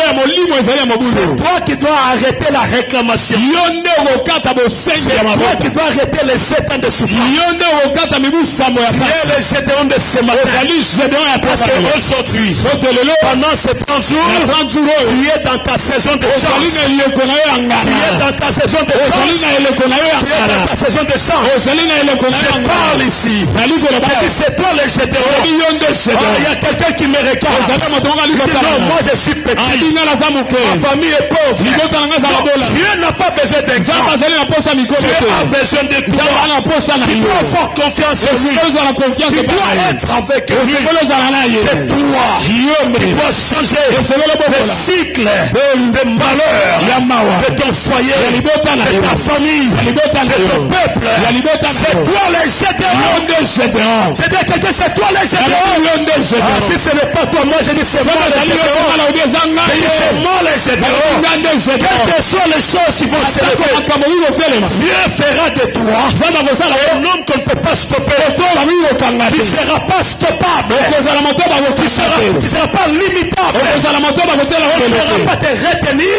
toi qui dois arrêter la réclamation. C'est toi qui dois arrêter les 7 ans de souffrance. Tu es le Gédéon de ce matin. Parce qu'aujourd'hui, pendant ces 30 jours, tu es dans ta saison de chance. Tu es dans ta saison de chance. Tu es dans ta saison de chance. Je parle ici. C'est toi le Gédéon. Il y a quelqu'un qui me regarde. Non, moi je suis petit. Ma famille est pauvre. Dieu n'a pas besoin d'exemple. Dieu a besoin de toi. Tu dois avoir confiance en lui. Tu dois être avec lui. C'est toi qui dois changer le cycle de malheur de ton foyer, de ta famille, de ton peuple. C'est toi les Gédéons. Je dis à quelqu'un, c'est toi les Gédéons. Si ce n'est pas toi, moi je dis c'est moi les Gédéons. Je dis c'est moi les Gédéons. Quelles que soient les choses qui vont s'élever, Dieu fera de toi un homme qu'on ne peut pas stopper. Tu ne seras pas stoppable. Tu ne seras pas limitable. On ne pourra pas te retenir.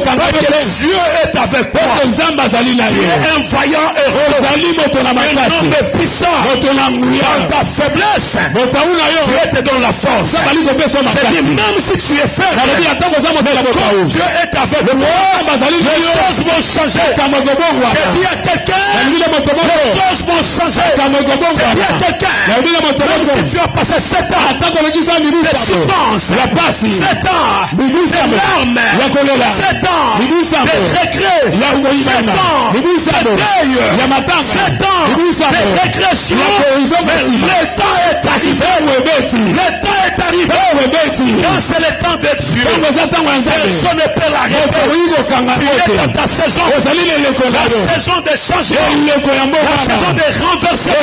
Parce que Dieu est avec toi. Tu es un vaillant héros. Un homme puissant. Dans ta faiblesse, Dieu te donne la force. Je dis, même si tu es faible, quand Dieu est avec toi, les choses vont changer. Je dis à quelqu'un, les choses vont changer. Je dis à quelqu'un, même si tu as passé 7 ans de souffrance, 7 ans de larmes, 7 ans de regrets, 7 ans de deuil, 7 ans de régression, mais le temps est arrivé. Le temps est arrivé. Quand c'est le temps de Dieu, personne ne peut l'arrêter. Tu es dans ta saison, la saison de changement, la saison de renversement,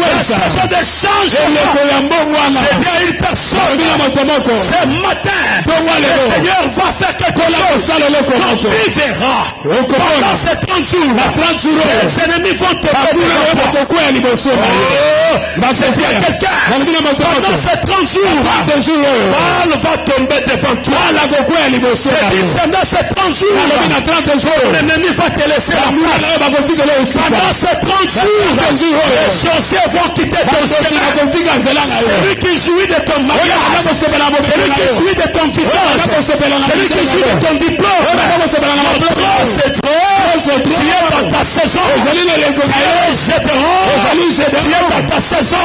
la saison de changement. Je dis à une personne, ce matin, le Seigneur va faire quelque chose. Donc tu verras, pendant ces 30 jours, les ennemis vont te péter. Je dis à quelqu'un, pendant ces 30 jours, Baal va tomber devant toi. Je dis, pendant ces 30 jours, l'ennemi va te laisser la place. Pendant ces 30 jours, les sorciers vont quitter ton chemin. Celui qui jouit de ton mariage, celui qui jouit de ton visage, celui qui jouit de ton diplôme, trop c'est trop. Tu es dans ta saison. Tu es dans ta saison.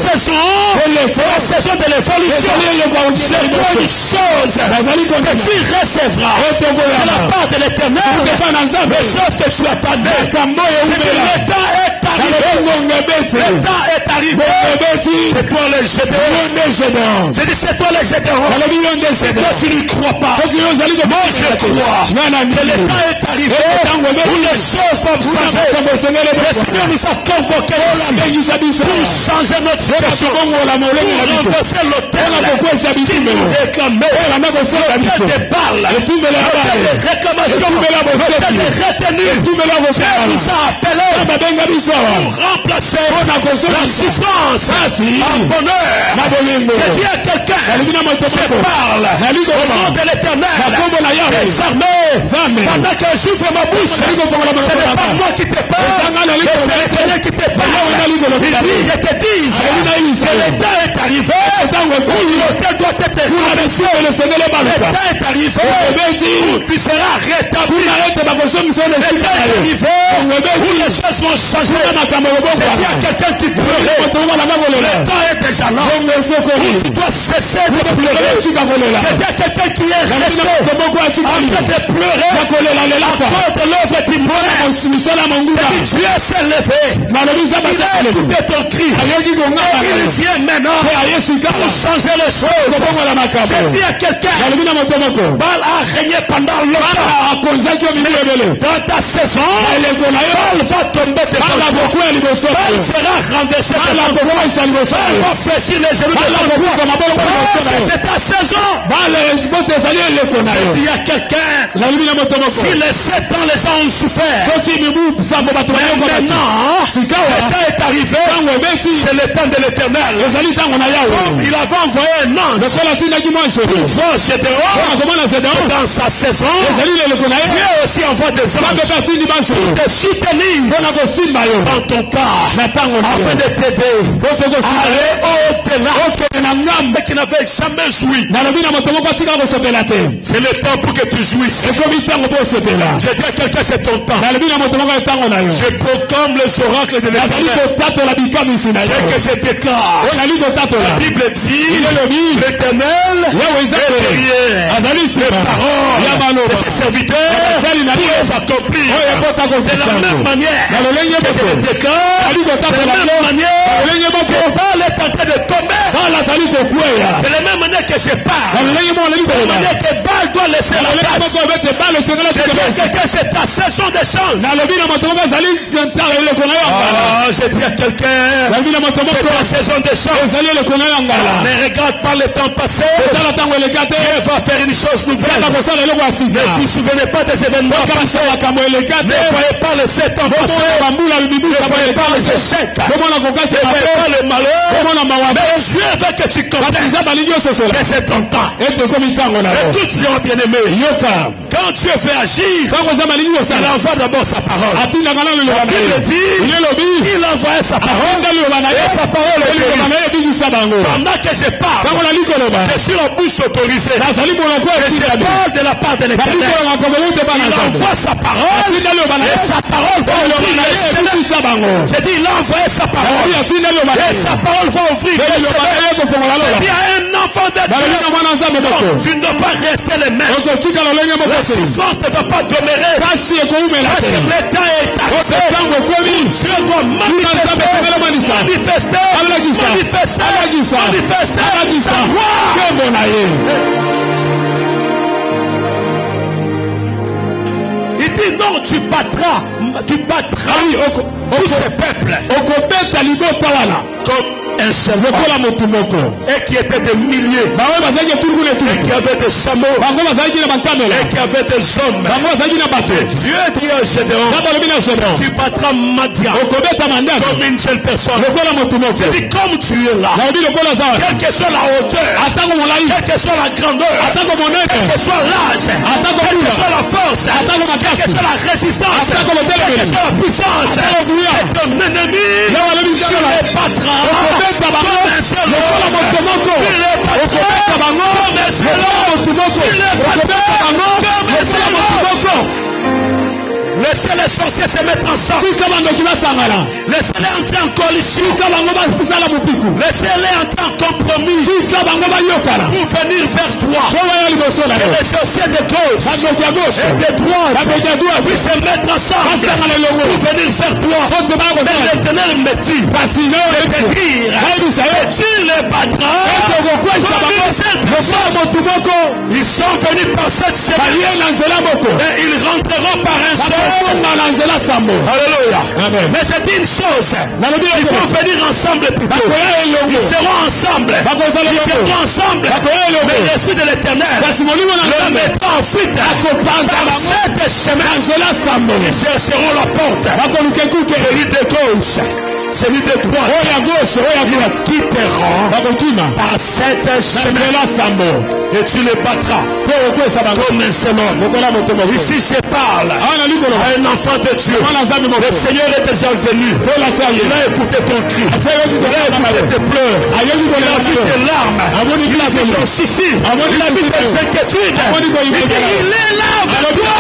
C'est la saison de l'évolution. C'est toi une chose que tu recevras de la part de l'Éternel. Les choses que tu attendais. Le temps est arrivé. Le temps est arrivé. C'est toi le Gédéon. Je dis c'est toi le Gédéon. C'est toi tu n'y crois pas. Moi je crois que le temps est arrivé où les choses doivent changer. Le Seigneur nous a convoqués pour changer notre situation, pour renverser l'autel qui nous réclamait, l'autel des balles, l'autel des réclamations, l'autel des retenues. Dieu nous a appelés pour remplacer la souffrance en bonheur. Je dis à quelqu'un, je parle au nom de l'Éternel des armées, pendant que j'ouvre ma bouche, ce n'est pas moi qui te parle, mais c'est l'Éternel qui te parle. Il dit, je te dis, que le temps est arrivé où l'autel doit être renversé. Le temps est arrivé où tu seras rétabli. Le temps est arrivé où les choses vont changer. Je dis à quelqu'un qui pleurait, le temps est déjà là où tu dois cesser de pleurer. Je dis à quelqu'un qui est resté en train de pleurer à cause de l'œuvre du bonheur. Dieu s'est levé. Il a écouté ton cri. Et il vient maintenant pour changer les choses. Je dis à quelqu'un, Baal a régné pendant longtemps. Dans ta saison, Baal va tomber devant toi. Baal sera renversé devant toi. Baal va fléchir les genoux devant toi. Parce que c'est ta saison. Je dis à quelqu'un, si les 7 ans les gens ont souffert, maintenant, le temps est arrivé, c'est le temps de l'Éternel. Comme il avait envoyé un ange pour voir Gédéon dans sa saison, Dieu aussi envoie des anges pour te soutenir dans ton cas afin de t'aider à aller au-delà et qui n'avait jamais joui. C'est le temps pour que tu jouisses. Je dis à quelqu'un, c'est ton temps. Je proclame les oracles de l'Éternel. Ce que je déclare, la Bible dit, l'Éternel est derrière les paroles de ses serviteurs pour les accomplir. De la même manière que je le déclare, de la même manière que Baal est en train de tomber, de la même manière que je parle, de la même manière que Baal doit laisser la place. Je dis que c'est ta saison de chance. Je dis à quelqu'un, c'est ta saison de chance. Ne regarde pas le temps passé. Dieu va faire une chose nouvelle. Ne vous souvenez pas des événements passés. Ne voyez pas les 7 ans passés. Ne voyez pas les échecs. Ne voyez pas le malheur. Mais Dieu veut que tu comprennes que c'est ton temps. Et tout diront bien aimé. Quand Dieu fait agir, il envoie d'abord sa parole. La Bible dit, il envoie sa parole. Et sa parole est guérie. Pendant que je parle, je suis en bouche autorisée. Et je parle de la part de l'Éternel. Il envoie sa parole. Et sa parole va ouvrir les chemins. J'ai dit, il envoie sa parole. Et sa parole va ouvrir les chemins. J'ai dit à un enfant de Dieu, tu ne dois pas rester les mêmes. La souffrance ne doit pas demeurer. Parce que le temps est arrivé. Dieu doit manifester sa gloire. Il dit non, tu battras tous ces peuples comme un seul homme, et qui était des milliers, et qui avait des chameaux, et qui avait des hommes. Et Dieu dit à Gédéon, tu battras Madian comme une seule personne. Je dis, comme tu es là, quelle que soit la hauteur, quelle que soit la grandeur, quel que soit l'âge, quelle que soit la force, quelle que soit la résistance, quelle que soit la puissance, et ton ennemi, tu les battras comme un seul homme. Tu les battras comme un seul homme. Tu les battras comme un seul homme. Laissez les sorciers se mettre ensemble. Laissez-les entrer en coalition. Laissez-les entrer en compromis pour venir vers toi. Et les sorciers de gauche et de droite puissent se mettre ensemble pour venir vers toi. Mais l'Éternel me dit de te dire que tu les battras comme une seule personne. Ils sont venus par cette chemin et ils rentreront par un seul. Alléluia. Mais je dis une chose, ils vont venir ensemble plutôt. Ils seront ensemble. Ils viendront ensemble. Mais l'Esprit de l'Éternel le mettra en fuite par cette chemin. Ils chercheront la porte. Celui de gauche, celui de droite, quitteront par cette chemin. Et tu les battras comme un seul homme. Ici je parle à un enfant de Dieu. Le Seigneur est déjà venu. Il a écouté ton cri. Il a écouté tes pleurs. Il a vu tes larmes. Il a vu ton souci. Il a vu tes inquiétudes. Il est là avec toi.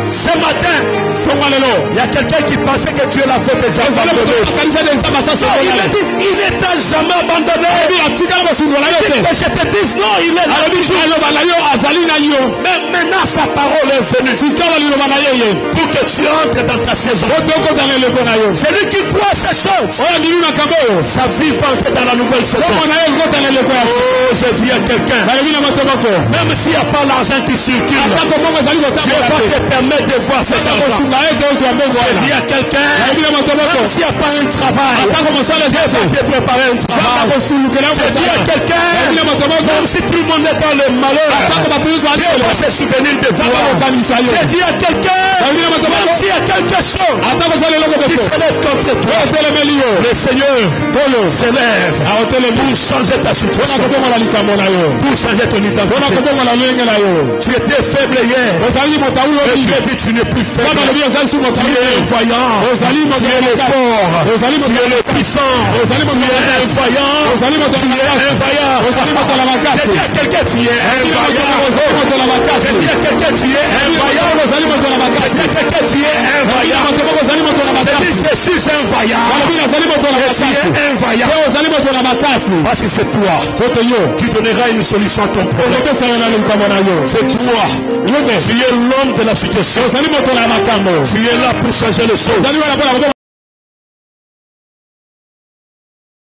Ce matin, il y a quelqu'un qui pensait que Dieu l'a fait déjà abandonné. Il me dit, il ne t'a jamais abandonné. Il dit que je te dise non, il est là. Mais maintenant sa parole est venue pour que tu entres dans ta saison. Celui qui croit ces choses, sa vie va entrer dans la nouvelle saison. Oh, je dis à quelqu'un, même s'il n'y a pas l'argent qui circule, Dieu va te permettre de voir cet argent. Je dis à quelqu'un, même s'il n'y a pas un travail, Dieu va te préparer un travail. Je dis à quelqu'un, même Même si tout le monde est dans le malheur, Dieu va se souvenir de toi. J'ai dit à quelqu'un, même s'il y a quelque chose qui s'élève contre toi, le Seigneur s'élève pour changer ta situation, pour changer ton identité. Tu étais faible hier, et Dieu dit tu n'es plus faible. Tu es voyant, tu es le fort, tu es le puissant, tu es invoyant, tu es invoyant. J'ai dit à quelqu'un tu es invoyant. J'ai dit à quelqu'un tu es invoyant. J'ai dit à quelqu'un tu es invoyant. J'ai dit je suis invoyant. Et tu es invoyant. Parce que c'est toi qui donnera une solution à ton problème. C'est toi. Tu es l'homme de la situation. Tu es là pour changer les choses.